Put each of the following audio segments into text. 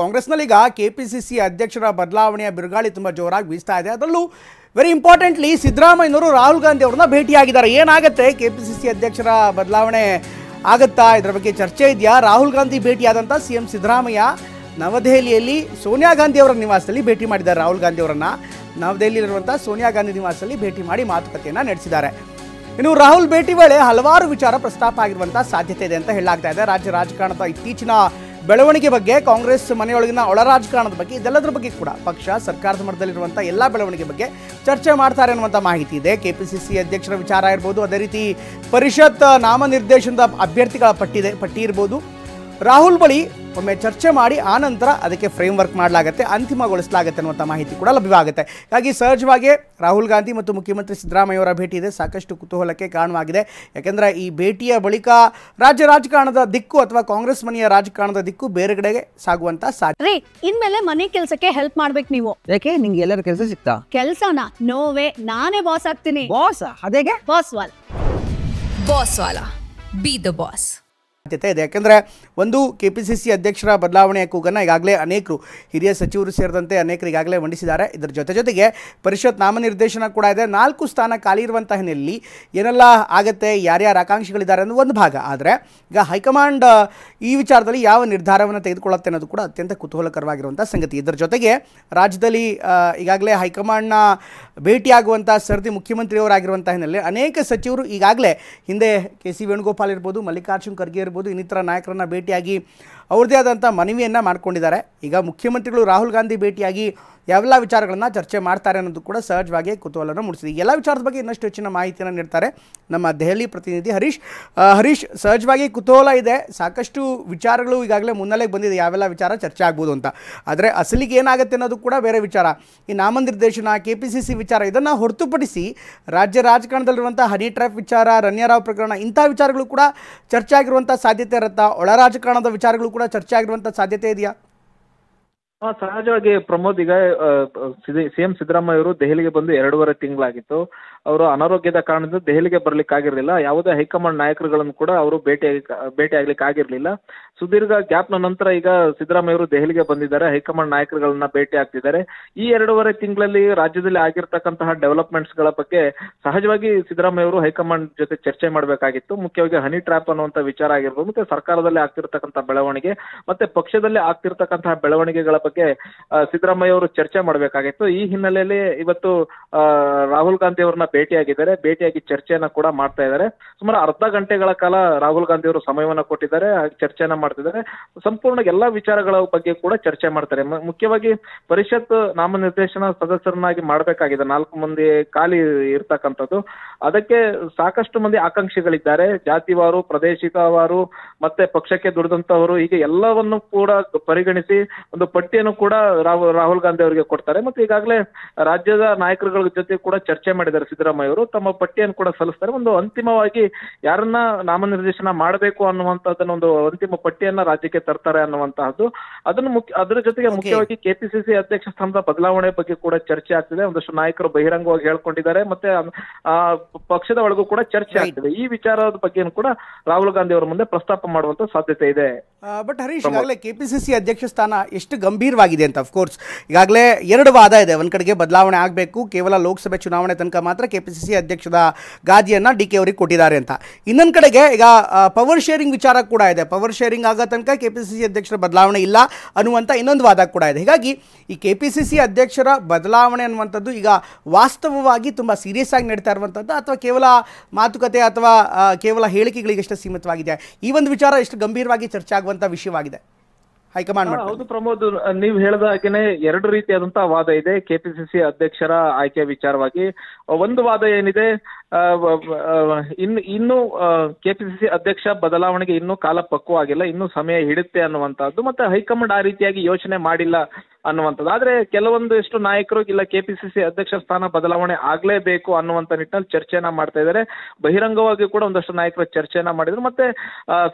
ಕಾಂಗ್ರೆಸ್ನಲ್ಲಿ ಈಗ ಕೆಪಿಸಿಸಿ ಅಧ್ಯಕ್ಷರ ಬದಲಾವಣೆಯ ಬಿರುಗಾಳಿ ತುಂಬಾ ಜೋರಾಗಿ ಬೀಸ್ತಾ ಇದೆ. ಅದರಲ್ಲೂ ವೆರಿ ಇಂಪಾರ್ಟೆಂಟ್ಲಿ ಸಿದ್ದರಾಮಯ್ಯನವರು ರಾಹುಲ್ ಗಾಂಧಿ ಅವರನ್ನ ಭೇಟಿಯಾಗಿದ್ದಾರೆ. ಏನಾಗುತ್ತೆ, ಕೆಪಿಸಿಸಿ ಅಧ್ಯಕ್ಷರ ಬದಲಾವಣೆ ಆಗುತ್ತಾ, ಇದರ ಬಗ್ಗೆ ಚರ್ಚೆ ಇದೆಯಾ? ರಾಹುಲ್ ಗಾಂಧಿ ಭೇಟಿಯಾದಂಥ ಸಿಎಂ ಸಿದ್ದರಾಮಯ್ಯ ನವದೆಹಲಿಯಲ್ಲಿ ಸೋನಿಯಾ ಗಾಂಧಿ ಅವರ ನಿವಾಸದಲ್ಲಿ ಭೇಟಿ ಮಾಡಿದ್ದಾರೆ. ರಾಹುಲ್ ಗಾಂಧಿ ಅವರನ್ನ ನವದೆಹಲಿಯಲ್ಲಿರುವಂಥ ಸೋನಿಯಾ ಗಾಂಧಿ ನಿವಾಸದಲ್ಲಿ ಭೇಟಿ ಮಾಡಿ ಮಾತುಕತೆಯನ್ನು ನಡೆಸಿದ್ದಾರೆ. ಇನ್ನು ರಾಹುಲ್ ಭೇಟಿ ವೇಳೆ ಹಲವಾರು ವಿಚಾರ ಪ್ರಸ್ತಾಪ ಆಗಿರುವಂಥ ಸಾಧ್ಯತೆ ಇದೆ ಅಂತ ಹೇಳಲಾಗ್ತಾ ಇದೆ. ರಾಜ್ಯ ರಾಜಕಾರಣದ ಇತ್ತೀಚಿನ ಬೆಳವಣಿಗೆ ಬಗ್ಗೆ, ಕಾಂಗ್ರೆಸ್ ಮನೆಯೊಳಗಿನ ಒಳ ರಾಜಕಾರಣದ ಬಗ್ಗೆ, ಇದೆಲ್ಲದರ ಬಗ್ಗೆ ಕೂಡ ಪಕ್ಷ ಸರ್ಕಾರದ ಮಟ್ಟದಲ್ಲಿರುವಂಥ ಎಲ್ಲ ಬೆಳವಣಿಗೆ ಬಗ್ಗೆ ಚರ್ಚೆ ಮಾಡ್ತಾರೆ ಅನ್ನುವಂಥ ಮಾಹಿತಿ ಇದೆ. ಕೆಪಿಸಿಸಿ ಅಧ್ಯಕ್ಷರ ವಿಚಾರ ಇರ್ಬೋದು, ಅದೇ ರೀತಿ ಪರಿಷತ್ ನಾಮನಿರ್ದೇಶನದ ಅಭ್ಯರ್ಥಿಗಳ ಪಟ್ಟಿ ಇರ್ಬೋದು. ರಾಹುಲ್ ಬಳಿ ಒಮ್ಮೆ ಚರ್ಚೆ ಮಾಡಿ ಆನಂತರ ಅದಕ್ಕೆ ಫ್ರೇಮ್ ವರ್ಕ್ ಮಾಡಲಾಗುತ್ತೆ, ಅಂತಿಮಗೊಳಿಸಲಾಗುತ್ತೆ ಅನ್ನುವಂಥ ಮಾಹಿತಿ ಕೂಡ ಲಭ್ಯವಾಗುತ್ತೆ. ಹಾಗಾಗಿ ಸಹಜವಾಗಿ ರಾಹುಲ್ ಗಾಂಧಿ ಮತ್ತು ಮುಖ್ಯಮಂತ್ರಿ ಸಿದ್ದರಾಮಯ್ಯ ಅವರ ಭೇಟಿ ಇದೆ ಸಾಕಷ್ಟು ಕುತೂಹಲಕ್ಕೆ ಕಾರಣವಾಗಿದೆ. ಯಾಕೆಂದರೆ ಈ ಭೇಟಿಯ ಬಳಿಕ ರಾಜ್ಯ ರಾಜಕಾರಣದ ದಿಕ್ಕು ಅಥವಾ ಕಾಂಗ್ರೆಸ್ ಮನೆಯ ರಾಜಕಾರಣದ ದಿಕ್ಕು ಬೇರೆ ಕಡೆಗೆ ಸಾಗುವಂತ ಸಾಧ್ಯ. ಇನ್ಮೇಲೆ ಮನೆ ಕೆಲಸಕ್ಕೆ ಹೆಲ್ಪ್ ಮಾಡ್ಬೇಕು ನೀವು. ಯಾಕೆ ನಿಂಗೆ ಎಲ್ಲರ ಕೆಲಸ ಸಿಗ್ತಾ? ಕೆಲಸನ ನೋವೇ, ನಾನೇ ಬಾಸ್ ಆಗ್ತೀನಿ. ಬಾಸ್ ಅದೇಗೆ? Boss wanna be the boss ಸಾಧ್ಯತೆ ಇದೆ. ಯಾಕೆಂದರೆ ಒಂದು ಕೆಪಿಸಿಸಿ ಅಧ್ಯಕ್ಷರ ಬದಲಾವಣೆಯ ಕೂಗನ್ನು ಈಗಾಗಲೇ ಅನೇಕರು, ಹಿರಿಯ ಸಚಿವರು ಸೇರಿದಂತೆ ಅನೇಕರು ಈಗಾಗಲೇ ಮಂಡಿಸಿದ್ದಾರೆ. ಇದರ ಜೊತೆಗೆ ಪರಿಷತ್ ನಾಮನಿರ್ದೇಶನ ಕೂಡ ಇದೆ. 4 ಸ್ಥಾನ ಖಾಲಿ ಇರುವಂಥ ಹಿನ್ನೆಲೆಯಲ್ಲಿ ಏನೆಲ್ಲ ಆಗುತ್ತೆ, ಯಾರ್ಯಾರು ಆಕಾಂಕ್ಷಿಗಳಿದ್ದಾರೆ ಅನ್ನೋದು ಒಂದು ಭಾಗ. ಆದರೆ ಈಗ ಹೈಕಮಾಂಡ್ ಈ ವಿಚಾರದಲ್ಲಿ ಯಾವ ನಿರ್ಧಾರವನ್ನು ತೆಗೆದುಕೊಳ್ಳುತ್ತೆ ಅನ್ನೋದು ಕೂಡ ಅತ್ಯಂತ ಕುತೂಹಲಕರವಾಗಿರುವಂಥ ಸಂಗತಿ. ಇದರ ಜೊತೆಗೆ ರಾಜ್ಯದಲ್ಲಿ ಈಗಾಗಲೇ ಹೈಕಮಾಂಡ್ನ ಭೇಟಿಯಾಗುವಂಥ ಸರದಿ ಮುಖ್ಯಮಂತ್ರಿಯವರಾಗಿರುವಂಥ ಹಿನ್ನೆಲೆ ಅನೇಕ ಸಚಿವರು ಈಗಾಗಲೇ ಹಿಂದೆ ಕೆ ಸಿ ವೇಣುಗೋಪಾಲ್ ಇರ್ಬೋದು, ಮಲ್ಲಿಕಾರ್ಜುನ್ ಖರ್ಗೆ ಇರ್ಬೋದು, ಇನ್ನಿತರ ನಾಯಕರನ್ನ ಭೇಟಿಯಾಗಿ ಅವ್ರದ್ದೇ ಆದಂಥ ಮನವಿಯನ್ನು ಮಾಡ್ಕೊಂಡಿದ್ದಾರೆ. ಈಗ ಮುಖ್ಯಮಂತ್ರಿಗಳು ರಾಹುಲ್ ಗಾಂಧಿ ಭೇಟಿಯಾಗಿ ಯಾವೆಲ್ಲ ವಿಚಾರಗಳನ್ನು ಚರ್ಚೆ ಮಾಡ್ತಾರೆ ಅನ್ನೋದು ಕೂಡ ಸಹಜವಾಗಿ ಕುತೂಹಲವನ್ನು ಮೂಡಿಸಿದೆ. ಎಲ್ಲ ವಿಚಾರದ ಬಗ್ಗೆ ಇನ್ನಷ್ಟು ಹೆಚ್ಚಿನ ಮಾಹಿತಿಯನ್ನು ನೀಡ್ತಾರೆ ನಮ್ಮ ದೆಹಲಿ ಪ್ರತಿನಿಧಿ ಹರೀಶ್. ಸಹಜವಾಗಿ ಕುತೂಹಲ ಇದೆ, ಸಾಕಷ್ಟು ವಿಚಾರಗಳು ಈಗಾಗಲೇ ಮುನ್ನೆಲೆಗೆ ಬಂದಿದೆ, ಯಾವೆಲ್ಲ ವಿಚಾರ ಚರ್ಚೆ ಆಗ್ಬೋದು ಅಂತ. ಆದರೆ ಅಸಲಿಗೆ ಏನಾಗುತ್ತೆ ಅನ್ನೋದು ಕೂಡ ಬೇರೆ ವಿಚಾರ. ಈ ನಾಮನಿರ್ದೇಶನ, ಕೆಪಿಸಿಸಿ ವಿಚಾರ, ಇದನ್ನು ಹೊರತುಪಡಿಸಿ ರಾಜ್ಯ ರಾಜಕಾರಣದಲ್ಲಿರುವಂಥ ಹನಿ ಟ್ರ್ಯಾಪ್ ವಿಚಾರ, ರಣ್ಯರಾವ್ ಪ್ರಕರಣ, ಇಂಥ ವಿಚಾರಗಳು ಕೂಡ ಚರ್ಚೆ ಆಗಿರುವಂಥ ಸಾಧ್ಯತೆ ಇರುತ್ತಾ? ಒಳ ರಾಜಕಾರಣದ ವಿಚಾರಗಳು ಕೂಡ ಚರ್ಚೆ ಆಗಿರುವಂಥ ಸಾಧ್ಯತೆ ಇದೆಯಾ? ಸಹಜವಾಗಿ ಪ್ರಮೋದ್, ಈಗ ಸಿಎಂ ಸಿದ್ದರಾಮಯ್ಯ ಅವರು ದೆಹಲಿಗೆ ಬಂದು 2.5 ತಿಂಗಳಾಗಿತ್ತು. ಅವರು ಅನಾರೋಗ್ಯದ ಕಾರಣದಿಂದ ದೆಹಲಿಗೆ ಬರ್ಲಿಕ್ಕೆ ಆಗಿರ್ಲಿಲ್ಲ. ಯಾವುದೇ ಹೈಕಮಾಂಡ್ ನಾಯಕರುಗಳನ್ನು ಕೂಡ ಅವರು ಭೇಟಿ ಆಗ್ಲಿಕ್ಕೆ ಆಗಿರ್ಲಿಲ್ಲ. ಸುದೀರ್ಘ ಗ್ಯಾಪ್ನ ನಂತರ ಈಗ ಸಿದ್ದರಾಮಯ್ಯ ಅವರು ದೆಹಲಿಗೆ ಬಂದಿದ್ದಾರೆ, ಹೈಕಮಾಂಡ್ ನಾಯಕರುಗಳನ್ನ ಭೇಟಿ ಆಗ್ತಿದ್ದಾರೆ. ಈ 2.5 ತಿಂಗಳಲ್ಲಿ ರಾಜ್ಯದಲ್ಲಿ ಆಗಿರ್ತಕ್ಕಂತಹ ಡೆವಲಪ್ಮೆಂಟ್ಸ್ ಗಳ ಬಗ್ಗೆ ಸಹಜವಾಗಿ ಸಿದ್ದರಾಮಯ್ಯ ಅವರು ಹೈಕಮಾಂಡ್ ಜೊತೆ ಚರ್ಚೆ ಮಾಡಬೇಕಾಗಿತ್ತು. ಮುಖ್ಯವಾಗಿ ಹನಿ ಟ್ರ್ಯಾಪ್ ಅನ್ನುವಂಥ ವಿಚಾರ ಆಗಿರ್ಬೋದು, ಮತ್ತೆ ಸರ್ಕಾರದಲ್ಲಿ ಆಗ್ತಿರ್ತಕ್ಕಂಥ ಬೆಳವಣಿಗೆ, ಮತ್ತೆ ಪಕ್ಷದಲ್ಲಿ ಆಗ್ತಿರ್ತಕ್ಕಂತಹ ಬೆಳವಣಿಗೆಗಳ ಬಗ್ಗೆ ಸಿದ್ದರಾಮಯ್ಯ ಅವರು ಚರ್ಚೆ ಮಾಡಬೇಕಾಗಿತ್ತು. ಈ ಹಿನ್ನೆಲೆಯಲ್ಲಿ ಇವತ್ತು ರಾಹುಲ್ ಗಾಂಧಿ ಅವರನ್ನ ಭೇಟಿಯಾಗಿ ಚರ್ಚೆಯನ್ನ ಕೂಡ ಮಾಡ್ತಾ ಇದ್ದಾರೆ. ಸುಮಾರು ಅರ್ಧ ಗಂಟೆಗಳ ಕಾಲ ರಾಹುಲ್ ಗಾಂಧಿ ಅವರು ಸಮಯವನ್ನ ಕೊಟ್ಟಿದ್ದಾರೆ, ಚರ್ಚೆಯನ್ನ ಮಾಡ್ತಿದ್ದಾರೆ. ಸಂಪೂರ್ಣ ಎಲ್ಲಾ ವಿಚಾರಗಳ ಬಗ್ಗೆ ಕೂಡ ಚರ್ಚೆ ಮಾಡ್ತಾರೆ. ಮುಖ್ಯವಾಗಿ ಪರಿಷತ್ ನಾಮನಿರ್ದೇಶನ ಸದಸ್ಯರನ್ನಾಗಿ ಮಾಡಬೇಕಾಗಿದೆ, 4 ಮಂದಿ ಖಾಲಿ ಇರ್ತಕ್ಕಂಥದ್ದು. ಅದಕ್ಕೆ ಸಾಕಷ್ಟು ಮಂದಿ ಆಕಾಂಕ್ಷಿಗಳಿದ್ದಾರೆ, ಜಾತಿವಾರು, ಪ್ರಾದೇಶಿಕವಾರು, ಮತ್ತೆ ಪಕ್ಷಕ್ಕೆ ದುಡಿದಂತವರು, ಹೀಗೆ ಎಲ್ಲವನ್ನು ಕೂಡ ಪರಿಗಣಿಸಿ ಒಂದು ಪಟ್ಟಿಯನ್ನು ಕೂಡ ರಾಹುಲ್ ಗಾಂಧಿ ಅವರಿಗೆ ಕೊಡ್ತಾರೆ. ಮತ್ತೆ ಈಗಾಗಲೇ ರಾಜ್ಯದ ನಾಯಕರುಗಳ ಜೊತೆ ಕೂಡ ಚರ್ಚೆ ಮಾಡಿದ್ದಾರೆ ಸಿದ್ದರಾಮಯ್ಯ ಅವರು, ತಮ್ಮ ಪಟ್ಟಿಯನ್ನು ಕೂಡ ಸಲ್ಲಿಸ್ತಾರೆ. ಒಂದು ಅಂತಿಮವಾಗಿ ಯಾರನ್ನ ನಾಮನಿರ್ದೇಶನ ಮಾಡಬೇಕು ಅನ್ನುವಂಥದ್ದನ್ನ ಒಂದು ಅಂತಿಮ ಪಟ್ಟಿಯನ್ನ ರಾಜ್ಯಕ್ಕೆ ತರ್ತಾರೆ ಅನ್ನುವಂತಹದ್ದು. ಅದರ ಜೊತೆಗೆ ಮುಖ್ಯವಾಗಿ ಕೆಪಿಸಿಸಿ ಅಧ್ಯಕ್ಷ ಸ್ಥಾನದ ಬದಲಾವಣೆ ಬಗ್ಗೆ ಕೂಡ ಚರ್ಚೆ ಆಗ್ತಿದೆ. ಒಂದಷ್ಟು ನಾಯಕರು ಬಹಿರಂಗವಾಗಿ ಹೇಳ್ಕೊಂಡಿದ್ದಾರೆ, ಮತ್ತೆ ಪಕ್ಷದ ಒಳಗೂ ಕೂಡ ಚರ್ಚೆ ಆಗ್ತಿದೆ. ಈ ವಿಚಾರದ ಬಗ್ಗೆ ಕೂಡ ರಾಹುಲ್ ಗಾಂಧಿ ಅವರ ಮುಂದೆ ಪ್ರಸ್ತಾಪ ಮಾಡುವಂತ ಸಾಧ್ಯತೆ ಇದೆ. ಬಟ್ ಹರೀಶ್, ಈಗಾಗಲೇ ಕೆಪಿಸಿಸಿ ಅಧ್ಯಕ್ಷ ಸ್ಥಾನ ಎಷ್ಟು ಗಂಭೀರವಾಗಿದೆ ಅಂತ, ಅಫ್ಕೋರ್ಸ್ ಈಗಾಗಲೇ 2 ವಾದ ಇದೆ. ಒಂದ್ ಕಡೆಗೆ ಬದಲಾವಣೆ ಆಗಬೇಕು, ಕೇವಲ ಲೋಕಸಭೆ ಚುನಾವಣೆ ತನಕ ಮಾತ್ರ ಕೆಪಿಸಿಸಿ ಅಧ್ಯಕ್ಷದ ಗಾದಿಯನ್ನ ಡಿ.ಕೆ ಅವರಿಗೆ ಕೊಟ್ಟಿದ್ದಾರೆ ಅಂತ. ಇನ್ನೊಂದು ಕಡೆಗೆ ಈಗ ಪವರ್ ಶೇರಿಂಗ್ ವಿಚಾರ ಕೂಡ ಇದೆ. ಪವರ್ ಶೇರಿಂಗ್ ಆಗೋ ತನಕ ಕೆಪಿಸಿಸಿ ಅಧ್ಯಕ್ಷರ ಬದಲಾವಣೆ ಇಲ್ಲ ಅನ್ನುವಂಥ ಇನ್ನೊಂದು ವಾದ ಕೂಡ ಇದೆ. ಹೀಗಾಗಿ ಈ ಕೆಪಿಸಿಸಿ ಅಧ್ಯಕ್ಷರ ಬದಲಾವಣೆ ಅನ್ನುವಂಥದ್ದು ಈಗ ವಾಸ್ತವವಾಗಿ ತುಂಬಾ ಸೀರಿಯಸ್ ಆಗಿ ನಡೀತಾ ಇರುವಂಥದ್ದು, ಅಥವಾ ಕೇವಲ ಮಾತುಕತೆ ಅಥವಾ ಕೇವಲ ಹೇಳಿಕೆಗಳಿಗೆಷ್ಟು ಸೀಮಿತವಾಗಿದೆ? ಈ ಒಂದು ವಿಚಾರ ಎಷ್ಟು ಗಂಭೀರವಾಗಿ ಚರ್ಚೆ ಆಗುವಂಥ ವಿಷಯವಾಗಿದೆ ಹೈಕಮಾಂಡ್? ಹೌದು ಪ್ರಮೋದ್, ನೀವು ಹೇಳಿದ ಹಾಗೇನೆ 2 ರೀತಿಯಾದಂತಹ ವಾದ ಇದೆ ಕೆಪಿಸಿಸಿ ಅಧ್ಯಕ್ಷರ ಆಯ್ಕೆ ವಿಚಾರವಾಗಿ. ಒಂದು ವಾದ ಏನಿದೆ, ಇನ್ನು ಕೆಪಿಸಿಸಿ ಅಧ್ಯಕ್ಷ ಬದಲಾವಣೆಗೆ ಇನ್ನೂ ಕಾಲ ಪಕ್ವವಾಗಿಲ್ಲ, ಇನ್ನೂ ಸಮಯ ಹಿಡಿಯುತ್ತೆ ಅನ್ನುವಂತಹದ್ದು. ಮತ್ತೆ ಹೈಕಮಾಂಡ್ ಆ ರೀತಿಯಾಗಿ ಯೋಚನೆ ಮಾಡಿಲ್ಲ ಅನ್ನುವಂಥದ್ದು. ಆದ್ರೆ ಕೆಲವೊಂದಿಷ್ಟು ನಾಯಕರು ಇಲ್ಲ ಕೆಪಿಸಿಸಿ ಅಧ್ಯಕ್ಷ ಸ್ಥಾನ ಬದಲಾವಣೆ ಆಗ್ಲೇಬೇಕು ಅನ್ನುವಂತ ನಿಟ್ಟಿನಲ್ಲಿ ಚರ್ಚೆಯನ್ನ ಮಾಡ್ತಾ ಇದ್ದಾರೆ. ಬಹಿರಂಗವಾಗಿ ಕೂಡ ಒಂದಷ್ಟು ನಾಯಕರು ಚರ್ಚೆಯನ್ನ ಮಾಡಿದ್ರು. ಮತ್ತೆ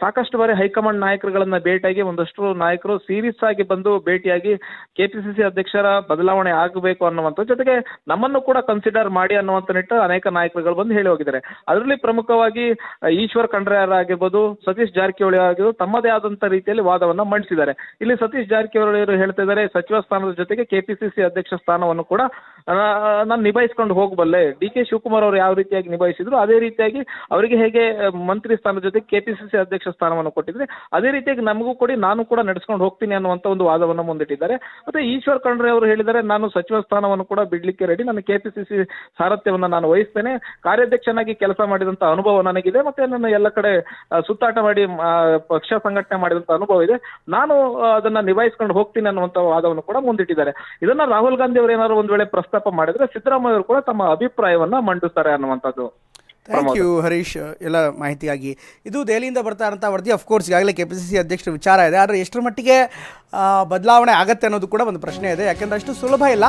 ಸಾಕಷ್ಟು ಬಾರಿ ಹೈಕಮಾಂಡ್ ನಾಯಕರುಗಳನ್ನ ಭೇಟಿಯಾಗಿ ಒಂದಷ್ಟು ನಾಯಕರು ಸೀರಿಯಸ್ ಆಗಿ ಬಂದು ಭೇಟಿಯಾಗಿ ಕೆಪಿಸಿಸಿ ಅಧ್ಯಕ್ಷರ ಬದಲಾವಣೆ ಆಗಬೇಕು ಅನ್ನುವಂಥ ಜೊತೆಗೆ ನಮ್ಮನ್ನು ಕೂಡ ಕನ್ಸಿಡರ್ ಮಾಡಿ ಅನ್ನುವಂತ ನಿಟ್ಟಿನಲ್ಲಿ ಅನೇಕ ನಾಯಕರುಗಳು ಬಂದು ಹೇಳಿ ಹೋಗಿದ್ದಾರೆ. ಅದರಲ್ಲಿ ಪ್ರಮುಖವಾಗಿ ಈಶ್ವರ್ ಖಂಡ್ರೆ ಆಗಿರ್ಬೋದು, ಸತೀಶ್ ಜಾರಕಿಹೊಳಿ ಆಗಿರ್ಬೋದು ತಮ್ಮದೇ ಆದಂತ ರೀತಿಯಲ್ಲಿ ವಾದವನ್ನ ಮಂಡಿಸಿದ್ದಾರೆ. ಇಲ್ಲಿ ಸತೀಶ್ ಜಾರಕಿಹೊಳಿ ಅವರು ಹೇಳ್ತಾ ಇದ್ದಾರೆ, ಸಚಿವ ಸ್ಥಾನದ ಜೊತೆಗೆ ಕೆಪಿಸಿಸಿ ಅಧ್ಯಕ್ಷ ಸ್ಥಾನವನ್ನು ಕೂಡ ನಾನು ನಿಭಾಯಿಸ್ಕೊಂಡು ಹೋಗಬಲ್ಲೆ. ಡಿ ಕೆ ಶಿವಕುಮಾರ್ ಅವರು ಯಾವ ರೀತಿಯಾಗಿ ನಿಭಾಯಿಸಿದ್ರು ಅದೇ ರೀತಿಯಾಗಿ ಅವರಿಗೆ ಹೇಗೆ ಮಂತ್ರಿ ಸ್ಥಾನದ ಜೊತೆಗೆ ಕೆಪಿಸಿಸಿ ಅಧ್ಯಕ್ಷ ಸ್ಥಾನವನ್ನು ಕೊಟ್ಟಿದ್ರೆ ಅದೇ ರೀತಿಯಾಗಿ ನಮಗೂ ಕೊಡಿ, ನಾನು ಕೂಡ ನಡೆಸ್ಕೊಂಡು ಹೋಗ್ತೀನಿ ಅನ್ನುವಂತ ಒಂದು ವಾದವನ್ನು ಮುಂದಿಟ್ಟಿದ್ದಾರೆ. ಮತ್ತೆ ಈಶ್ವರ್ ಖಂಡ್ರೆ ಅವರು ಹೇಳಿದ್ದಾರೆ, ನಾನು ಸಚಿವ ಸ್ಥಾನವನ್ನು ಕೂಡ ಬಿಡ್ಲಿಕ್ಕೆ ರೆಡಿ, ನಾನು ಕೆಪಿಸಿಸಿ ಸಾರಥ್ಯವನ್ನು ನಾನು ವಹಿಸ್ತೇನೆ, ಕಾರ್ಯಾಧ್ಯಕ್ಷನಾಗಿ ಕೆಲಸ ಮಾಡಿದಂತ ಅನುಭವ ನನಗಿದೆ, ಮತ್ತೆ ನನ್ನ ಎಲ್ಲ ಕಡೆ ಸುತ್ತಾಟ ಮಾಡಿ ಪಕ್ಷ ಸಂಘಟನೆ ಮಾಡಿದಂತ ಅನುಭವ ಇದೆ, ನಾನು ಅದನ್ನ ನಿಭಾಯಿಸ್ಕೊಂಡು ಹೋಗ್ತೀನಿ ಅನ್ನುವಂತ ವಾದವನ್ನು ಕೂಡ ಮುಂದಿಟ್ಟಿದ್ದಾರೆ. ಇದನ್ನ ರಾಹುಲ್ ಗಾಂಧಿ ಅವರು ಏನಾದ್ರು ಒಂದ್ ವೇಳೆ ಪ್ರಸ್ತಾಪ ಮಾಡಿದ್ರೆ ಸಿದ್ದರಾಮಯ್ಯ ಅವರು ಕೂಡ ತಮ್ಮ ಅಭಿಪ್ರಾಯವನ್ನ ಮಂಡಿಸ್ತಾರೆ ಅನ್ನುವಂಥದ್ದು. ಥ್ಯಾಂಕ್ ಯು ಹರೀಶ್ ಎಲ್ಲ ಮಾಹಿತಿಯಾಗಿ. ಇದು ದೆಹಲಿಯಿಂದ ಬರ್ತಾ ಇರೋಂಥ ವರದಿ. ಅಫ್ಕೋರ್ಸ್ ಈಗಾಗಲೇ ಕೆಪಿಸಿಸಿ ಅಧ್ಯಕ್ಷರ ವಿಚಾರ ಇದೆ, ಆದರೆ ಎಷ್ಟರ ಮಟ್ಟಿಗೆ ಬದಲಾವಣೆ ಆಗುತ್ತೆ ಅನ್ನೋದು ಕೂಡ ಒಂದು ಪ್ರಶ್ನೆ ಇದೆ, ಯಾಕೆಂದರೆ ಅಷ್ಟು ಸುಲಭ ಇಲ್ಲ.